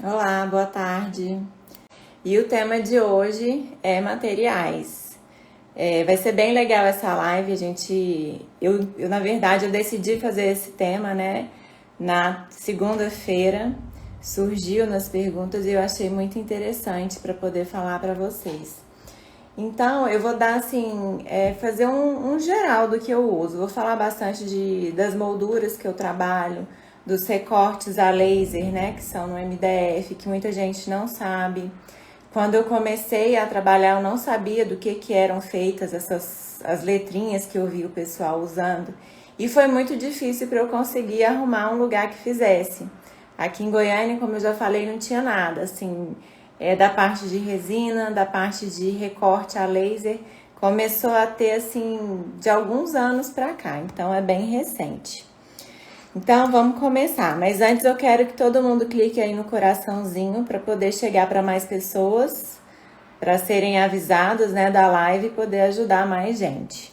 Olá, boa tarde. E o tema de hoje é materiais. Vai ser bem legal essa live. Na verdade, eu decidi fazer esse tema, né? Na segunda-feira, surgiu nas perguntas e eu achei muito interessante para poder falar para vocês. Então, eu vou dar assim, fazer um geral do que eu uso. Vou falar bastante das molduras que eu trabalho, dos recortes a laser, né, que são no MDF, que muita gente não sabe. Quando eu comecei a trabalhar, eu não sabia do que eram feitas as letrinhas que eu vi o pessoal usando. E foi muito difícil para eu conseguir arrumar um lugar que fizesse. Aqui em Goiânia, como eu já falei, não tinha nada, assim, da parte de resina, da parte de recorte a laser, começou a ter, assim, de alguns anos para cá, então é bem recente. Então vamos começar, mas antes eu quero que todo mundo clique aí no coraçãozinho para poder chegar para mais pessoas, para serem avisados, né, da live e poder ajudar mais gente.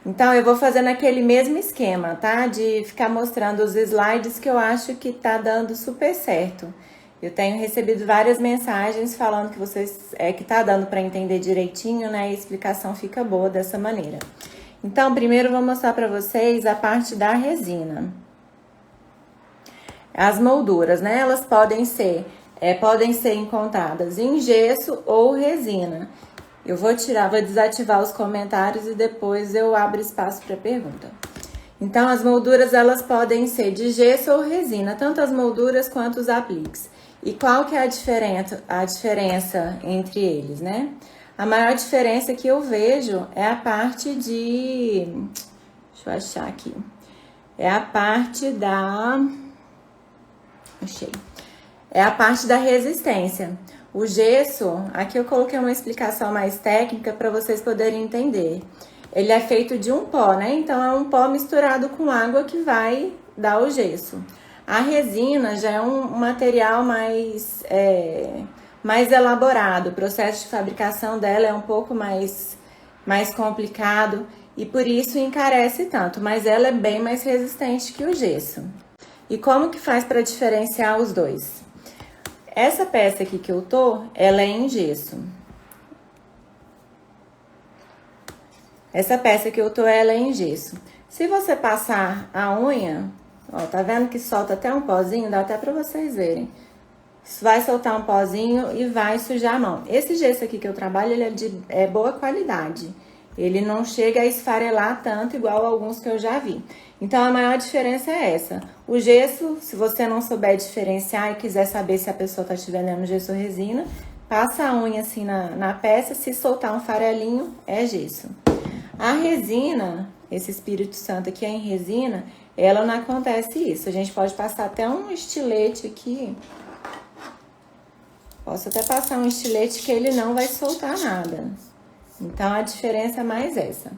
Então eu vou fazendo aquele mesmo esquema, tá? De ficar mostrando os slides que eu acho que tá dando super certo. Eu tenho recebido várias mensagens falando que tá dando para entender direitinho, né? E a explicação fica boa dessa maneira. Então, primeiro eu vou mostrar para vocês a parte da resina. As molduras, né? Elas podem ser encontradas em gesso ou resina. Eu vou desativar os comentários e depois eu abro espaço para pergunta. Então, as molduras, elas podem ser de gesso ou resina, tanto as molduras quanto os apliques. E qual que é a diferença entre eles, né? A maior diferença que eu vejo é a parte de... Deixa eu achar aqui. É a parte da... Achei. É a parte da resistência. O gesso, aqui eu coloquei uma explicação mais técnica para vocês poderem entender. Ele é feito de um pó, né? Então é um pó misturado com água que vai dar o gesso. A resina já é um material mais elaborado. O processo de fabricação dela é um pouco mais complicado e por isso encarece tanto, mas ela é bem mais resistente que o gesso. E como que faz para diferenciar os dois? Essa peça aqui que eu tô, ela é em gesso. Essa peça que eu tô, ela é em gesso. Se você passar a unha, ó, tá vendo que solta até um pozinho? Dá até pra vocês verem. Vai soltar um pozinho e vai sujar a mão. Esse gesso aqui que eu trabalho, ele é de boa qualidade. Ele não chega a esfarelar tanto, igual alguns que eu já vi. Então, a maior diferença é essa. O gesso, se você não souber diferenciar e quiser saber se a pessoa tá te vendendo gesso ou resina, passa a unha assim na peça, se soltar um farelinho, é gesso. A resina, esse Espírito Santo aqui é em resina, ela não acontece isso. A gente pode passar até um estilete aqui. Posso até passar um estilete que ele não vai soltar nada. Então, a diferença é mais essa.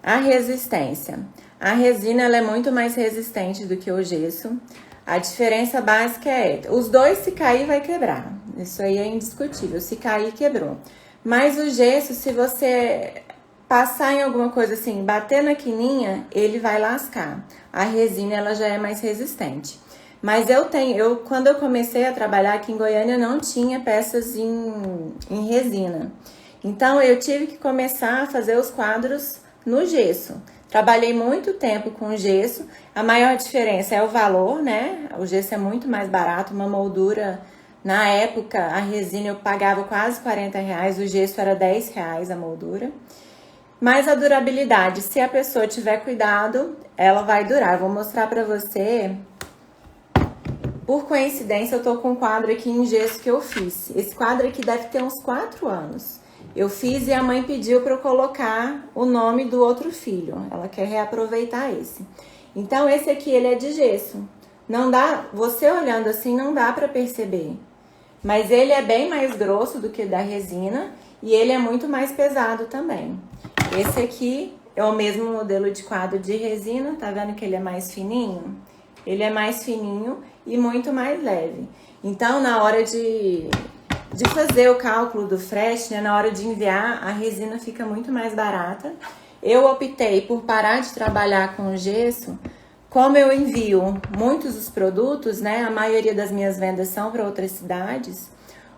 A resistência. A resina ela é muito mais resistente do que o gesso. A diferença básica os dois, se cair, vai quebrar. Isso aí é indiscutível. Se cair, quebrou. Mas o gesso, se você passar em alguma coisa assim, bater na quininha, ele vai lascar. A resina, ela já é mais resistente. Mas quando eu comecei a trabalhar aqui em Goiânia, não tinha peças em resina. Então, eu tive que começar a fazer os quadros no gesso. Trabalhei muito tempo com gesso. A maior diferença é o valor, né? O gesso é muito mais barato. Uma moldura, na época, a resina eu pagava quase R$40, o gesso era R$10 a moldura. Mas a durabilidade, se a pessoa tiver cuidado, ela vai durar. Eu vou mostrar pra você. Por coincidência, eu tô com um quadro aqui em gesso que eu fiz. Esse quadro aqui deve ter uns 4 anos. Eu fiz e a mãe pediu para eu colocar o nome do outro filho. Ela quer reaproveitar esse. Então, esse aqui, ele é de gesso. Não dá, você olhando assim, não dá para perceber. Mas ele é bem mais grosso do que o da resina e ele é muito mais pesado também. Esse aqui é o mesmo modelo de quadro de resina, tá vendo que ele é mais fininho? Ele é mais fininho e muito mais leve. Então, na hora de fazer o cálculo do frete, né, na hora de enviar, a resina fica muito mais barata. eu optei por parar de trabalhar com gesso. Como eu envio muitos dos produtos, né? A maioria das minhas vendas são para outras cidades.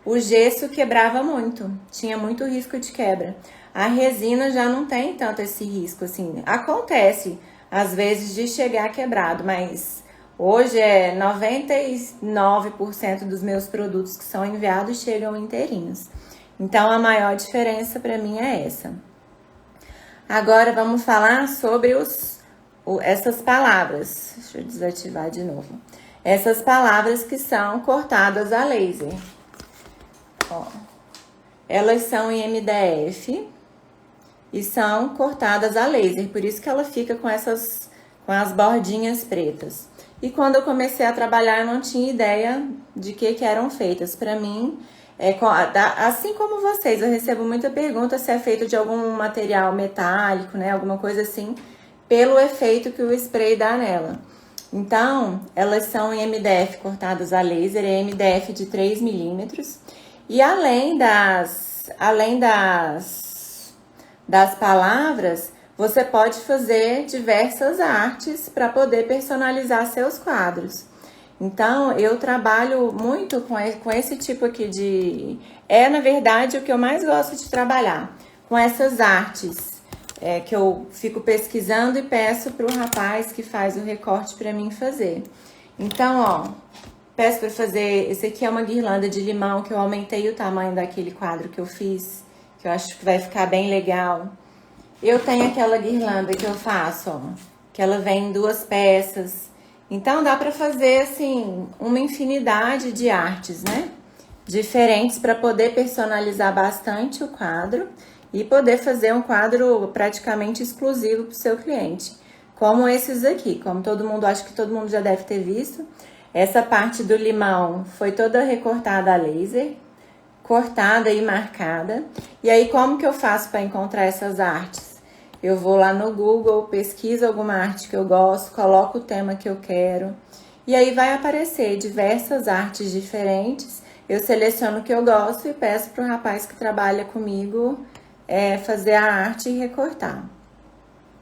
O gesso quebrava muito, tinha muito risco de quebra. A resina já não tem tanto esse risco, assim. Acontece, às vezes, de chegar quebrado, mas hoje 99% dos meus produtos que são enviados chegam inteirinhos. Então, a maior diferença para mim é essa. Agora, vamos falar sobre essas palavras. Deixa eu desativar de novo. Essas palavras que são cortadas a laser. Ó, elas são em MDF e são cortadas a laser, por isso que ela fica com as bordinhas pretas. E quando eu comecei a trabalhar, eu não tinha ideia de que eram feitas. Para mim, assim como vocês, eu recebo muita pergunta se é feito de algum material metálico, né, alguma coisa assim, pelo efeito que o spray dá nela. Então, elas são em MDF cortadas a laser, é MDF de 3 milímetros. E além das palavras, você pode fazer diversas artes para poder personalizar seus quadros. Então, eu trabalho muito com esse tipo aqui de... na verdade, o que eu mais gosto de trabalhar, com essas artes que eu fico pesquisando e peço para o rapaz que faz o recorte para mim fazer. Então, ó, peço para fazer... Esse aqui é uma guirlanda de limão que eu aumentei o tamanho daquele quadro que eu fiz, que eu acho que vai ficar bem legal. Eu tenho aquela guirlanda que eu faço, ó, que ela vem em 2 peças. Então, dá para fazer, assim, uma infinidade de artes, né? Diferentes para poder personalizar bastante o quadro e poder fazer um quadro praticamente exclusivo para o seu cliente. Como esses aqui, como todo mundo, acho que todo mundo já deve ter visto. Essa parte do limão foi toda recortada a laser, cortada e marcada. E aí, como que eu faço para encontrar essas artes? Eu vou lá no Google, pesquiso alguma arte que eu gosto, coloco o tema que eu quero. E aí vai aparecer diversas artes diferentes. Eu seleciono o que eu gosto e peço para o rapaz que trabalha comigo fazer a arte e recortar.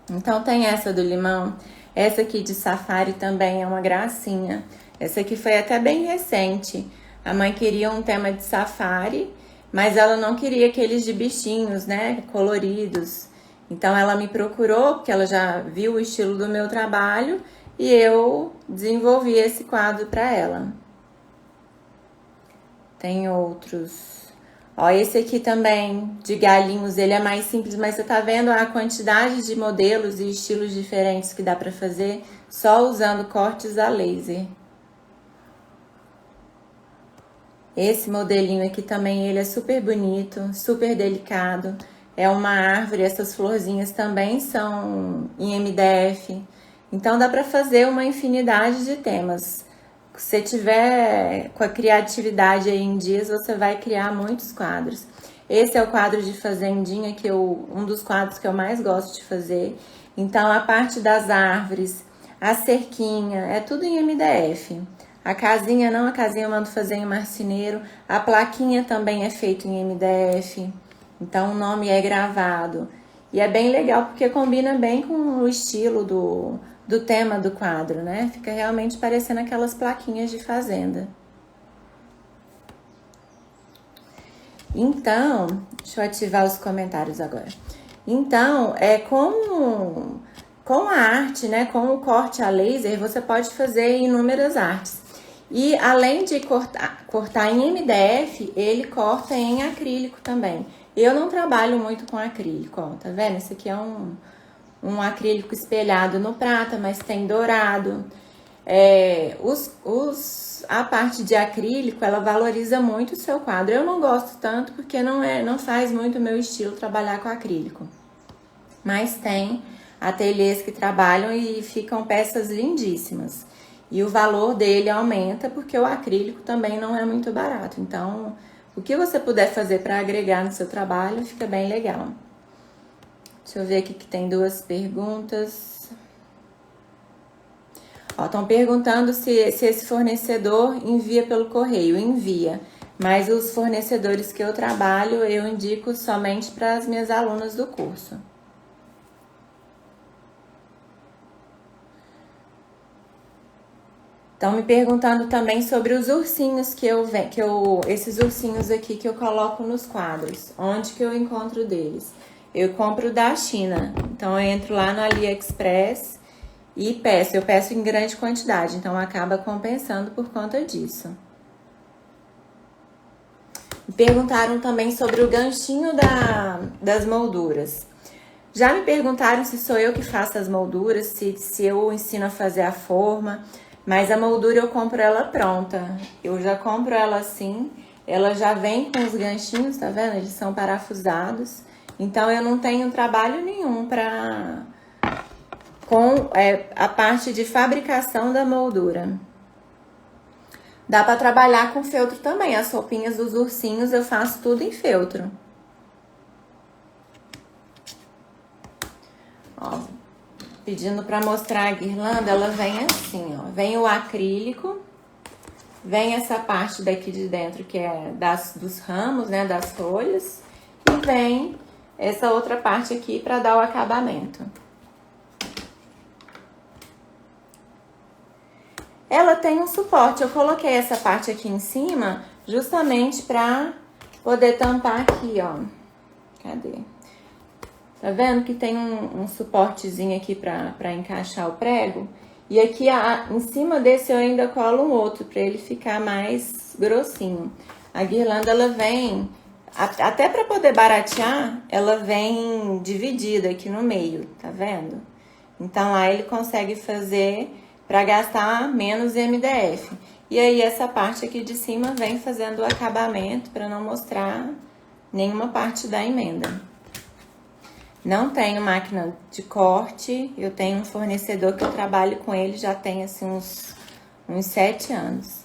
Então, tem essa do limão. Essa aqui de safari também é uma gracinha. Essa aqui foi até bem recente. A mãe queria um tema de safari, mas ela não queria aqueles de bichinhos, né, coloridos. Então, ela me procurou, porque ela já viu o estilo do meu trabalho, e eu desenvolvi esse quadro para ela. Tem outros. Ó, esse aqui também, de galinhos, ele é mais simples, mas você tá vendo a quantidade de modelos e estilos diferentes que dá para fazer só usando cortes a laser. Esse modelinho aqui também, ele é super bonito, super delicado. É uma árvore, essas florzinhas também são em MDF. Então, dá para fazer uma infinidade de temas. Se você tiver com a criatividade aí em dias, você vai criar muitos quadros. Esse é o quadro de fazendinha, um dos quadros que eu mais gosto de fazer. Então, a parte das árvores, a cerquinha, é tudo em MDF. A casinha não, a casinha eu mando fazer em marceneiro. A plaquinha também é feita em MDF. Então, o nome é gravado. E é bem legal, porque combina bem com o estilo do tema do quadro, né? Fica realmente parecendo aquelas plaquinhas de fazenda. Então, deixa eu ativar os comentários agora. Então, com a arte, né? Com o corte a laser, você pode fazer inúmeras artes. E além de cortar em MDF, ele corta em acrílico também. Eu não trabalho muito com acrílico, ó, tá vendo? Esse aqui é um acrílico espelhado no prata, mas tem dourado. A parte de acrílico, ela valoriza muito o seu quadro. Eu não gosto tanto porque não faz muito o meu estilo trabalhar com acrílico. Mas tem ateliês que trabalham e ficam peças lindíssimas. E o valor dele aumenta porque o acrílico também não é muito barato. Então, o que você puder fazer para agregar no seu trabalho fica bem legal. Deixa eu ver aqui que tem 2 perguntas. Estão perguntando se esse fornecedor envia pelo correio. Envia, mas os fornecedores que eu trabalho, eu indico somente para as minhas alunas do curso. Estão me perguntando também sobre os ursinhos esses ursinhos aqui que eu coloco nos quadros. Onde que eu encontro deles? Eu compro da China. Então eu entro lá no AliExpress e peço. Eu peço em grande quantidade, então acaba compensando por conta disso. Me perguntaram também sobre o ganchinho das molduras. Já me perguntaram se sou eu que faço as molduras, se eu ensino a fazer a forma, mas a moldura eu compro ela pronta. Eu já compro ela assim, ela já vem com os ganchinhos, tá vendo? Eles são parafusados. Então eu não tenho trabalho nenhum com a parte de fabricação da moldura. Dá pra trabalhar com feltro também. As roupinhas dos ursinhos eu faço tudo em feltro. Ó, pedindo pra mostrar a guirlanda, ela vem assim, ó. Vem o acrílico, vem essa parte daqui de dentro que é dos ramos, né, das folhas, e vem essa outra parte aqui pra dar o acabamento. Ela tem um suporte, eu coloquei essa parte aqui em cima justamente pra poder tampar aqui, ó. Cadê? Tá vendo que tem um suportezinho aqui pra encaixar o prego? E aqui em cima desse eu ainda colo um outro pra ele ficar mais grossinho. A guirlanda, ela vem, até pra poder baratear, ela vem dividida aqui no meio, tá vendo? Então lá ele consegue fazer pra gastar menos MDF. E aí essa parte aqui de cima vem fazendo o acabamento pra não mostrar nenhuma parte da emenda. Não tenho máquina de corte, eu tenho um fornecedor que eu trabalho com ele já tem assim uns 7 anos.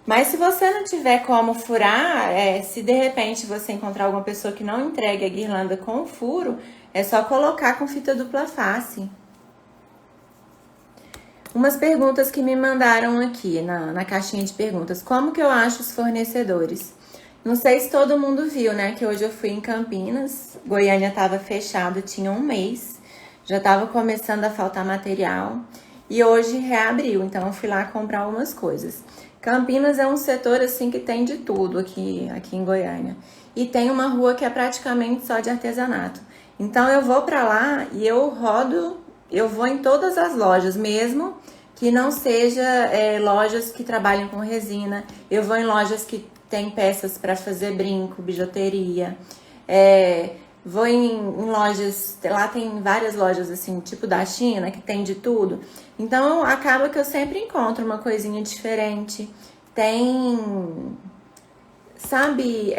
Mas se você não tiver como furar, se de repente você encontrar alguma pessoa que não entregue a guirlanda com furo, é só colocar com fita dupla face. Umas perguntas que me mandaram aqui na caixinha de perguntas. Como que eu acho os fornecedores? Não sei se todo mundo viu, né? Que hoje eu fui em Campinas, Goiânia estava fechado, tinha um mês, já estava começando a faltar material e hoje reabriu, então eu fui lá comprar algumas coisas. Campinas é um setor assim que tem de tudo aqui em Goiânia e tem uma rua que é praticamente só de artesanato. Então eu vou para lá e eu rodo, eu vou em todas as lojas, mesmo que não seja lojas que trabalham com resina, eu vou em lojas que tem peças para fazer brinco, bijuteria. Vou em lojas, lá tem várias lojas assim, tipo da China, que tem de tudo. Então acaba que eu sempre encontro uma coisinha diferente. Tem, sabe,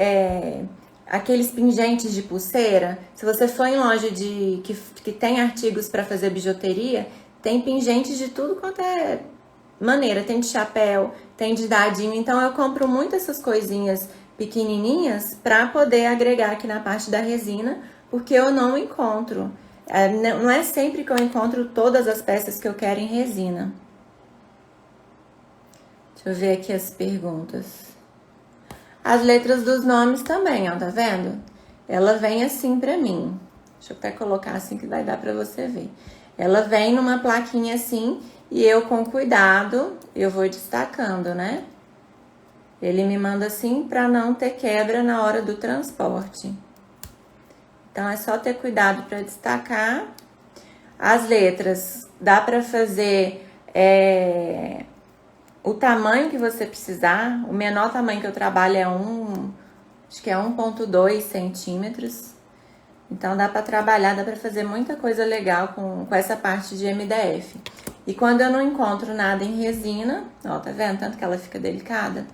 aqueles pingentes de pulseira. Se você for em loja que tem artigos para fazer bijuteria, tem pingentes de tudo quanto é maneira, tem de chapéu, tem de dadinho, então eu compro muito essas coisinhas pequenininhas para poder agregar aqui na parte da resina, porque eu não encontro, não é sempre que eu encontro todas as peças que eu quero em resina. Deixa eu ver aqui as perguntas. As letras dos nomes também, ó, tá vendo? Ela vem assim pra mim. Deixa eu até colocar assim que vai dar pra você ver. Ela vem numa plaquinha assim, e eu, com cuidado, eu vou destacando, né? Ele me manda assim para não ter quebra na hora do transporte. Então, é só ter cuidado para destacar. As letras, dá para fazer o tamanho que você precisar. O menor tamanho que eu trabalho acho que é 1,2 centímetros. Então, dá para trabalhar, dá para fazer muita coisa legal com essa parte de MDF. E quando eu não encontro nada em resina, ó, tá vendo? Tanto que ela fica delicada.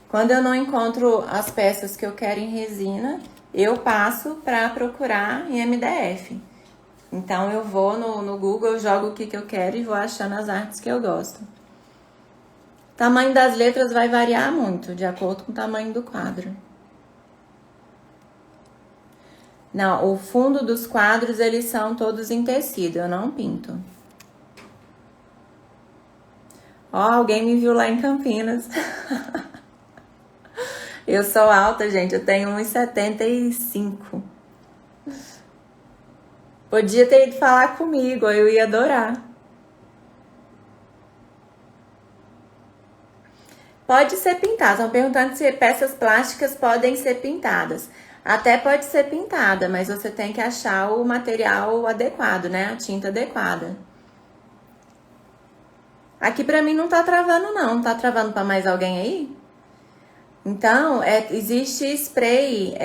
Quando eu não encontro as peças que eu quero em resina, eu passo pra procurar em MDF. Então, eu vou no Google, eu jogo o que eu quero e vou achando as artes que eu gosto. O tamanho das letras vai variar muito, de acordo com o tamanho do quadro. Não, o fundo dos quadros, eles são todos em tecido, eu não pinto. Ó, alguém me viu lá em Campinas. Eu sou alta, gente, eu tenho 1,75. Podia ter ido falar comigo, eu ia adorar. Pode ser pintado. Estão perguntando se peças plásticas podem ser pintadas. Até pode ser pintada, mas você tem que achar o material adequado, né? A tinta adequada. Aqui pra mim não tá travando, não. Tá travando pra mais alguém aí? Então, existe spray,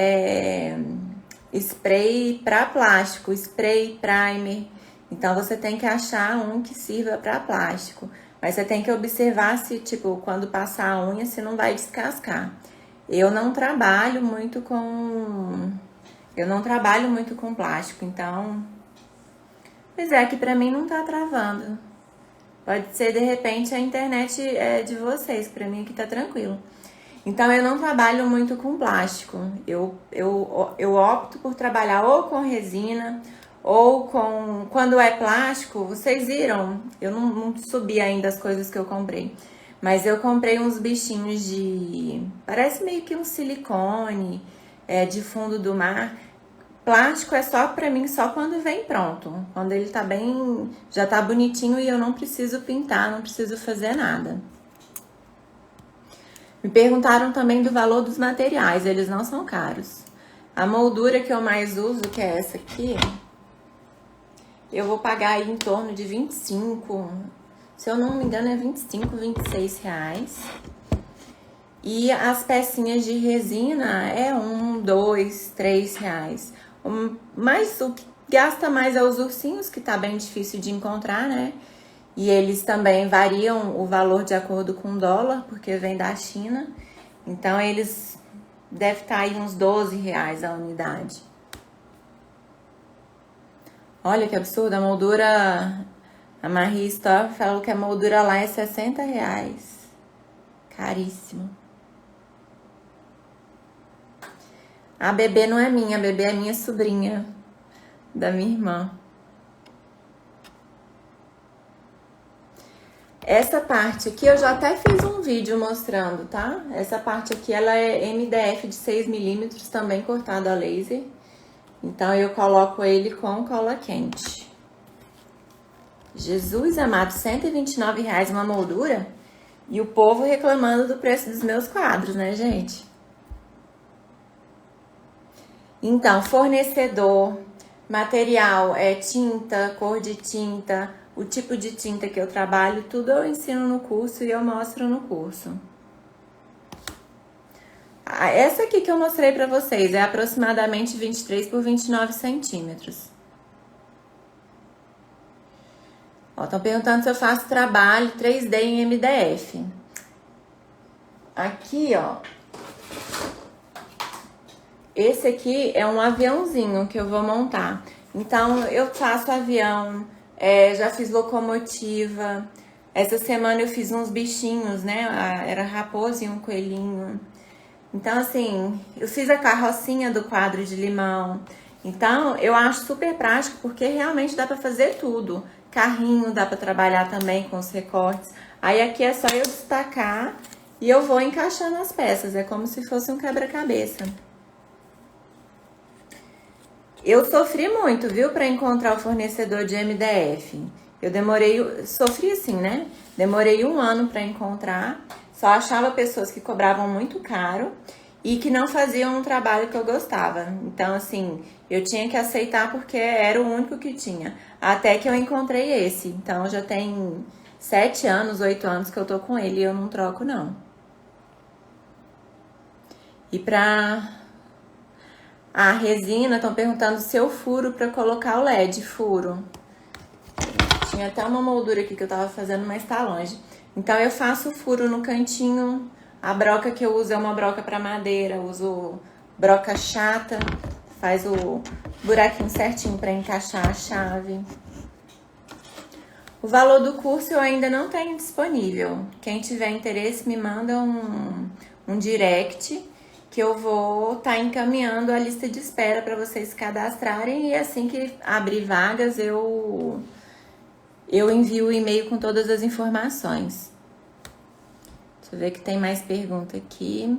spray para plástico, spray primer. Então, você tem que achar um que sirva para plástico. Mas você tem que observar se, tipo, quando passar a unha, se não vai descascar. Eu não trabalho muito com plástico, então... Pois é, aqui pra mim não tá travando. Pode ser, de repente, a internet é de vocês. Pra mim aqui tá tranquilo. Então, eu não trabalho muito com plástico. Eu opto por trabalhar ou com resina ou com... Quando é plástico, vocês viram? Eu não subi ainda as coisas que eu comprei. Mas eu comprei uns bichinhos de... Parece meio que um silicone de fundo do mar. Plástico é só pra mim, só quando vem pronto. Quando ele tá bem... Já tá bonitinho e eu não preciso pintar, não preciso fazer nada. Me perguntaram também do valor dos materiais, eles não são caros. A moldura que eu mais uso, que é essa aqui, eu vou pagar aí em torno de 25, se eu não me engano é 25, 26 reais. E as pecinhas de resina é 1, 2, 3 reais. Mas o que gasta mais é os ursinhos, que tá bem difícil de encontrar, né? E eles também variam o valor de acordo com o dólar, porque vem da China. Então, eles devem estar aí uns 12 reais a unidade. Olha que absurdo, a moldura... A Marie Store falou que a moldura lá é 60 reais. Caríssimo. A bebê não é minha, a bebê é minha sobrinha, da minha irmã. Essa parte aqui eu já até fiz um vídeo mostrando, tá? Essa parte aqui ela é MDF de 6mm, também cortado a laser. Então eu coloco ele com cola quente. Jesus amado, R$129 uma moldura? E o povo reclamando do preço dos meus quadros, né, gente? Então, fornecedor, material, tinta, cor de tinta... O tipo de tinta que eu trabalho, tudo eu ensino no curso e eu mostro no curso. Essa aqui que eu mostrei pra vocês é aproximadamente 23 por 29 centímetros. Ó, estão perguntando se eu faço trabalho 3D em MDF. Aqui, ó. Esse aqui é um aviãozinho que eu vou montar. Então, eu faço avião... já fiz locomotiva. Essa semana eu fiz uns bichinhos, né? Era raposa e um coelhinho. Então, assim, eu fiz a carrocinha do quadro de limão. Então, eu acho super prático porque realmente dá pra fazer tudo. Carrinho dá pra trabalhar também com os recortes. Aí aqui é só eu destacar e eu vou encaixando as peças. É como se fosse um quebra-cabeça. Eu sofri muito, viu, pra encontrar o fornecedor de MDF. Eu sofri assim, né? Demorei 1 ano pra encontrar. Só achava pessoas que cobravam muito caro e que não faziam um trabalho que eu gostava. Então, assim, eu tinha que aceitar porque era o único que tinha. Até que eu encontrei esse. Então, já tem 7 anos, 8 anos que eu tô com ele e eu não troco, não. E pra... A resina, estão perguntando se eu furo pra colocar o LED. Furo. Tinha até uma moldura aqui que eu tava fazendo, mas tá longe. Então, eu faço furo no cantinho. A broca que eu uso é uma broca pra madeira. Eu uso broca chata. Faz o buraquinho certinho pra encaixar a chave. O valor do curso eu ainda não tenho disponível. Quem tiver interesse, me manda um direct... que eu vou estar encaminhando a lista de espera para vocês se cadastrarem e assim que abrir vagas eu envio o e-mail com todas as informações. Deixa eu ver que tem mais pergunta aqui.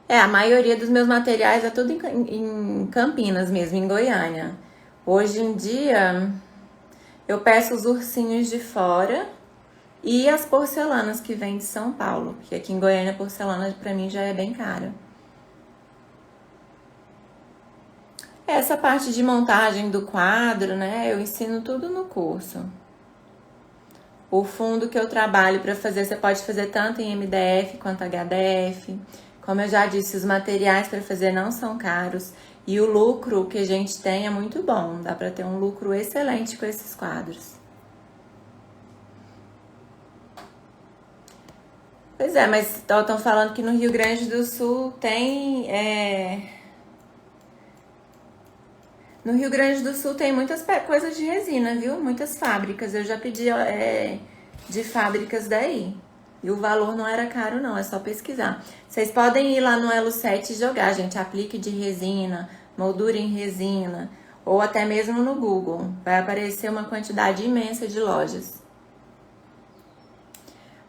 A maioria dos meus materiais é tudo em Campinas mesmo, em Goiânia. Hoje em dia... eu peço os ursinhos de fora e as porcelanas que vêm de São Paulo, porque aqui em Goiânia a porcelana pra mim já é bem cara. Essa parte de montagem do quadro, né, eu ensino tudo no curso. O fundo que eu trabalho para fazer, você pode fazer tanto em MDF quanto HDF. Como eu já disse, os materiais para fazer não são caros e o lucro que a gente tem é muito bom. Dá para ter um lucro excelente com esses quadros. Pois é, mas estão falando que no Rio Grande do Sul tem... No Rio Grande do Sul tem muitas coisas de resina, viu? Muitas fábricas. Eu já pedi de fábricas daí. E o valor não era caro, não. É só pesquisar. Vocês podem ir lá no Elo 7 e jogar, gente. Aplique de resina, moldura em resina. Ou até mesmo no Google. Vai aparecer uma quantidade imensa de lojas.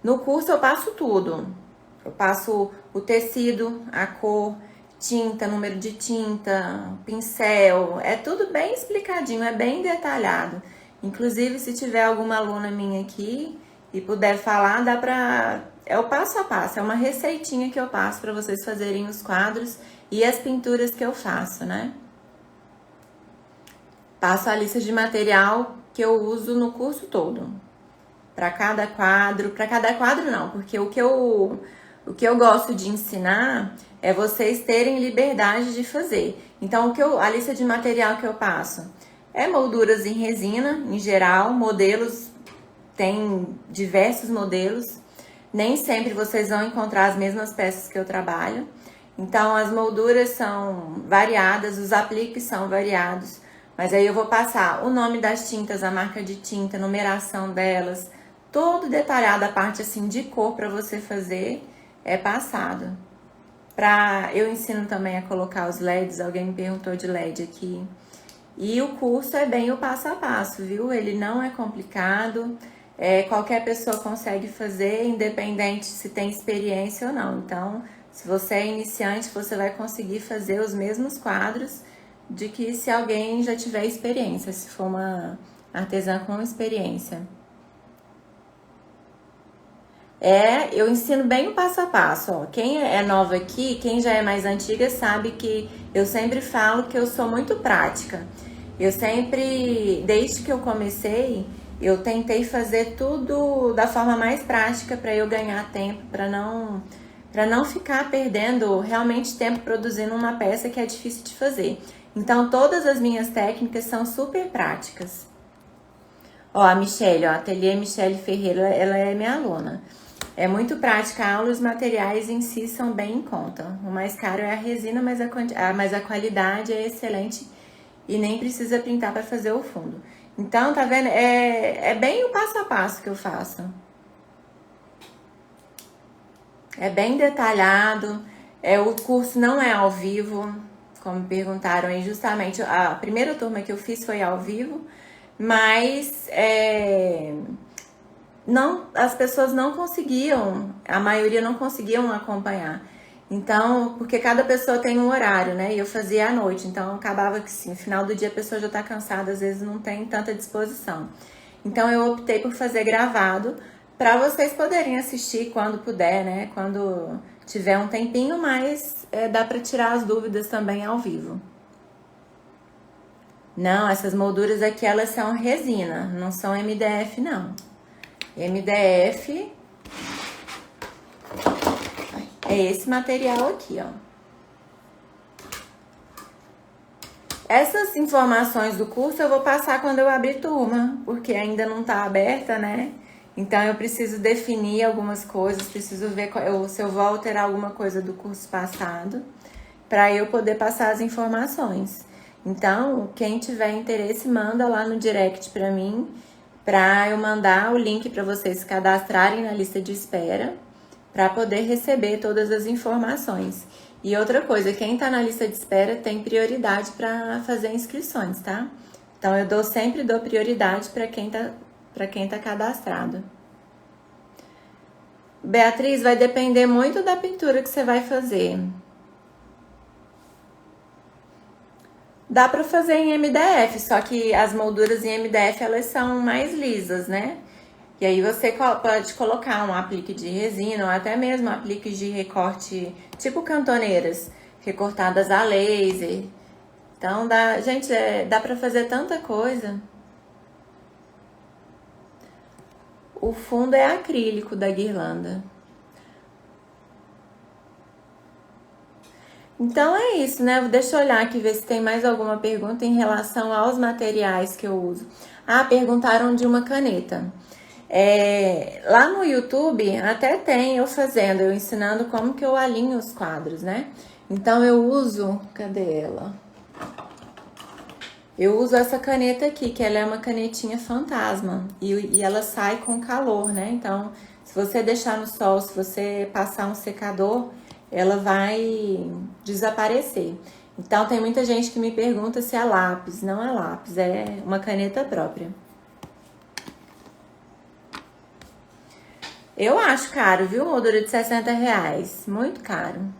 No curso eu passo tudo. Eu passo o tecido, a cor, tinta, número de tinta, pincel, é tudo bem explicadinho, é bem detalhado. Inclusive, se tiver alguma aluna minha aqui e puder falar, dá pra... É o passo a passo, é uma receitinha que eu passo para vocês fazerem os quadros e as pinturas que eu faço, né? Passo a lista de material que eu uso no curso todo. Para cada quadro não, porque o que eu gosto de ensinar é vocês terem liberdade de fazer. Então, a lista de material que eu passo é molduras em resina, em geral, modelos, tem diversos modelos. Nem sempre vocês vão encontrar as mesmas peças que eu trabalho. Então, as molduras são variadas, os apliques são variados. Mas aí eu vou passar o nome das tintas, a marca de tinta, a numeração delas, todo detalhado, a parte assim de cor para você fazer é passado. Eu ensino também a colocar os LEDs, alguém me perguntou de LED aqui. E o curso é bem o passo a passo, viu? Ele não é complicado, qualquer pessoa consegue fazer, independente se tem experiência ou não. Então, se você é iniciante, você vai conseguir fazer os mesmos quadros de que se alguém já tiver experiência, se for uma artesã com experiência. Eu ensino bem o passo a passo, ó. Quem é nova aqui, quem já é mais antiga, sabe que eu sempre falo que eu sou muito prática. Eu sempre, desde que eu comecei, eu tentei fazer tudo da forma mais prática para eu ganhar tempo, para não ficar perdendo realmente tempo produzindo uma peça que é difícil de fazer. Então, todas as minhas técnicas são super práticas. Ó, a Michelle, ó, a Ateliê Michelle Ferreira, ela é minha aluna. É muito prática a aula, os materiais em si são bem em conta. O mais caro é a resina, mas a qualidade é excelente e nem precisa pintar para fazer o fundo. Então, tá vendo? É bem o passo a passo que eu faço. É bem detalhado. O curso não é ao vivo, como me perguntaram aí. Justamente, a primeira turma que eu fiz foi ao vivo, mas... as pessoas não conseguiam, a maioria não conseguiam acompanhar. Então, porque cada pessoa tem um horário, né? E eu fazia à noite, então acabava que sim, no final do dia a pessoa já tá cansada, às vezes não tem tanta disposição. Então eu optei por fazer gravado para vocês poderem assistir quando puder, né? Quando tiver um tempinho, mas dá para tirar as dúvidas também ao vivo. Não, essas molduras aqui elas são resina, não são MDF não. MDF é esse material aqui, ó. Essas informações do curso eu vou passar quando eu abrir turma, porque ainda não tá aberta, né? Então eu preciso definir algumas coisas, preciso ver se eu vou alterar alguma coisa do curso passado, para eu poder passar as informações. Então, quem tiver interesse, manda lá no direct para mim, para eu mandar o link para vocês se cadastrarem na lista de espera, para poder receber todas as informações. E outra coisa, quem tá na lista de espera tem prioridade para fazer inscrições, tá? Então eu sempre dou prioridade para quem tá cadastrado. Beatriz, vai depender muito da pintura que você vai fazer. Dá pra fazer em MDF, só que as molduras em MDF elas são mais lisas, né? E aí você pode colocar um aplique de resina ou até mesmo apliques de recorte, tipo cantoneiras, recortadas a laser. Então dá, gente, dá pra fazer tanta coisa. O fundo é acrílico da guirlanda. Então é isso, né? Deixa eu olhar aqui, ver se tem mais alguma pergunta em relação aos materiais que eu uso. Ah, perguntaram de uma caneta. Lá no YouTube até tem eu fazendo, eu ensinando como que eu alinho os quadros, né? Então eu uso, cadê ela? Eu uso essa caneta aqui, que ela é uma canetinha fantasma e ela sai com calor, né? Então, se você deixar no sol, se você passar um secador, ela vai desaparecer. Então, tem muita gente que me pergunta se é lápis. Não é lápis, é uma caneta própria. Eu acho caro, viu? Moldura de R$60. Muito caro.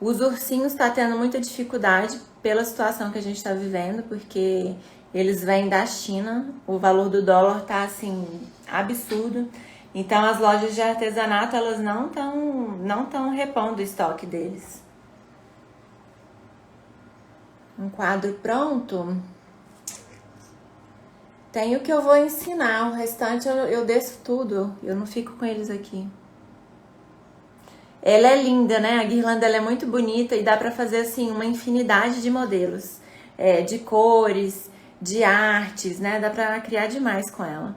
Os ursinhos tá tendo muita dificuldade pela situação que a gente tá vivendo, porque eles vêm da China, o valor do dólar tá assim absurdo. Então as lojas de artesanato elas não tão repondo o estoque deles. Um quadro pronto. Tem o que eu vou ensinar, o restante eu desço tudo, eu não fico com eles aqui. Ela é linda, né? A guirlanda ela é muito bonita e dá pra fazer assim uma infinidade de modelos, de cores, de artes, né? Dá pra criar demais com ela.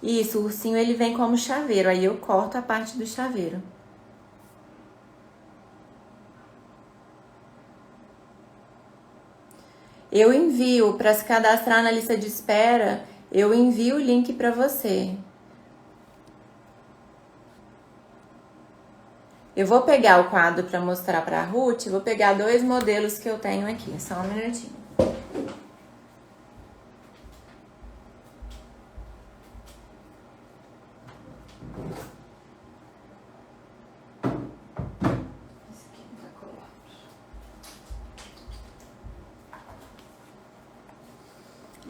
Isso, o ursinho ele vem como chaveiro, aí eu corto a parte do chaveiro. Eu envio para se cadastrar na lista de espera, eu envio o link para você. Eu vou pegar o quadro para mostrar para a Ruth, vou pegar 2 modelos que eu tenho aqui, só um minutinho.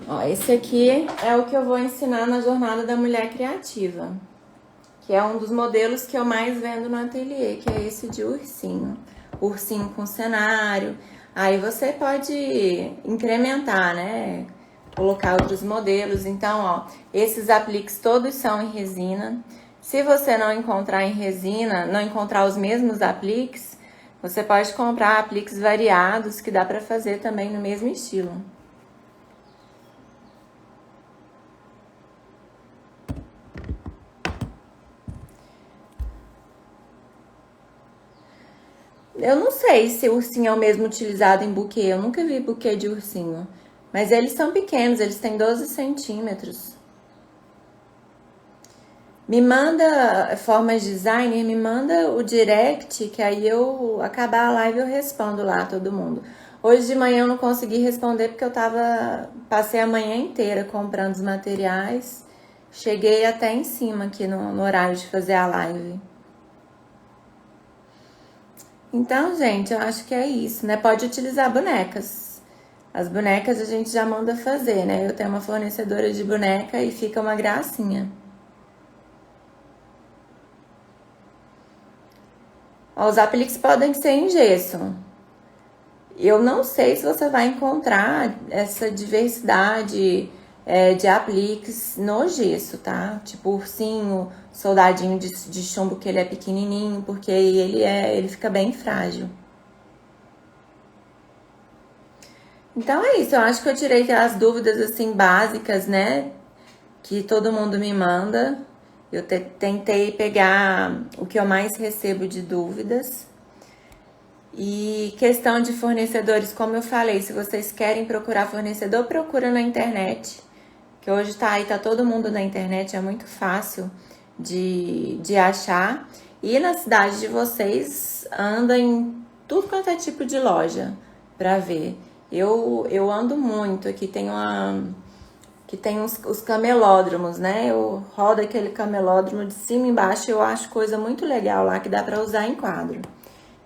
Ó, esse aqui é o que eu vou ensinar na Jornada da Mulher Criativa, que é um dos modelos que eu mais vendo no ateliê, que é esse de ursinho. Ursinho com cenário. Aí você pode incrementar, né? Colocar outros modelos. Então, ó, esses apliques todos são em resina. Se você não encontrar em resina, não encontrar os mesmos apliques, você pode comprar apliques variados que dá pra fazer também no mesmo estilo. Eu não sei se o ursinho é o mesmo utilizado em buquê. Eu nunca vi buquê de ursinho. Mas eles são pequenos, eles têm 12 centímetros. Me manda, formas designer, me manda o direct, que aí eu acabar a live eu respondo lá todo mundo. Hoje de manhã eu não consegui responder porque passei a manhã inteira comprando os materiais. Cheguei até em cima aqui no horário de fazer a live. Então, gente, eu acho que é isso, né? Pode utilizar bonecas. As bonecas a gente já manda fazer, né? Eu tenho uma fornecedora de boneca e fica uma gracinha. Ó, os apliques podem ser em gesso. Eu não sei se você vai encontrar essa diversidade de apliques no gesso, tá? Tipo ursinho, soldadinho de chumbo que ele é pequenininho, porque ele fica bem frágil. Então é isso, eu acho que eu tirei as dúvidas assim básicas, né? Que todo mundo me manda. Eu tentei pegar o que eu mais recebo de dúvidas. E questão de fornecedores, como eu falei, se vocês querem procurar fornecedor, procura na internet. Que hoje tá todo mundo na internet, é muito fácil de achar. E na cidade de vocês, anda em tudo quanto é tipo de loja pra ver. Eu ando muito, aqui tem os camelódromos, né? Eu rodo aquele camelódromo de cima e embaixo, eu acho coisa muito legal lá que dá pra usar em quadro.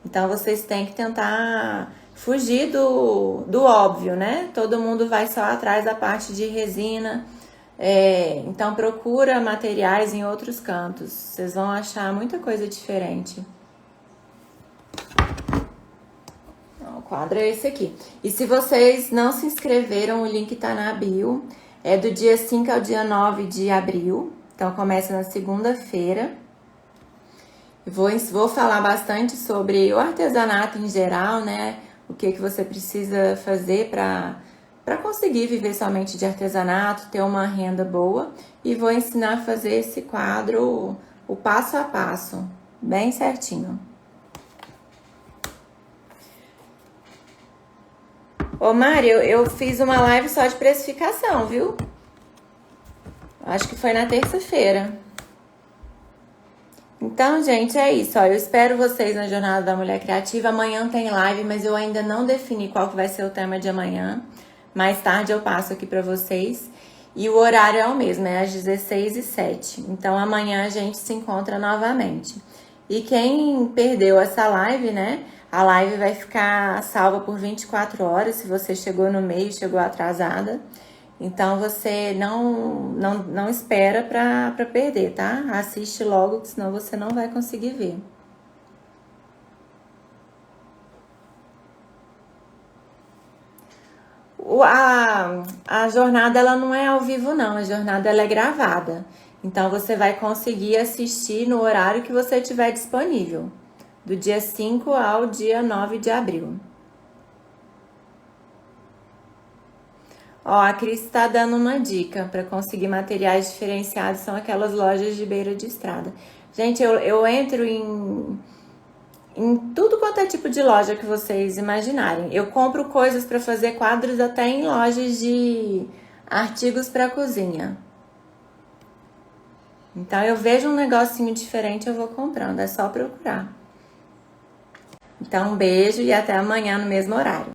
Então vocês têm que tentar fugir do óbvio, né? Todo mundo vai só atrás da parte de resina. Então procura materiais em outros cantos. Vocês vão achar muita coisa diferente. O quadro é esse aqui. E se vocês não se inscreveram, o link tá na bio. É do dia 5 ao dia 9 de abril. Então começa na segunda-feira. Vou falar bastante sobre o artesanato em geral, né? O que você precisa fazer para conseguir viver somente de artesanato, ter uma renda boa. E vou ensinar a fazer esse quadro, o passo a passo, bem certinho. Ô Mari, eu fiz uma live só de precificação, viu? Acho que foi na terça-feira. Então, gente, é isso. Ó, eu espero vocês na Jornada da Mulher Criativa. Amanhã tem live, mas eu ainda não defini qual que vai ser o tema de amanhã. Mais tarde eu passo aqui pra vocês. E o horário é o mesmo, é às 16h07. Então, amanhã a gente se encontra novamente. E quem perdeu essa live, né? A live vai ficar salva por 24 horas, se você chegou no meio, chegou atrasada. Então, você não espera pra perder, tá? Assiste logo, senão você não vai conseguir ver. A jornada, ela não é ao vivo, não. A jornada, ela é gravada. Então, você vai conseguir assistir no horário que você tiver disponível. Do dia 5 ao dia 9 de abril. Ó, a Cris tá dando uma dica para conseguir materiais diferenciados, são aquelas lojas de beira de estrada. Gente, eu entro em tudo quanto é tipo de loja que vocês imaginarem. Eu compro coisas para fazer quadros até em lojas de artigos para cozinha. Então, eu vejo um negocinho diferente, eu vou comprando, é só procurar. Então, um beijo e até amanhã no mesmo horário.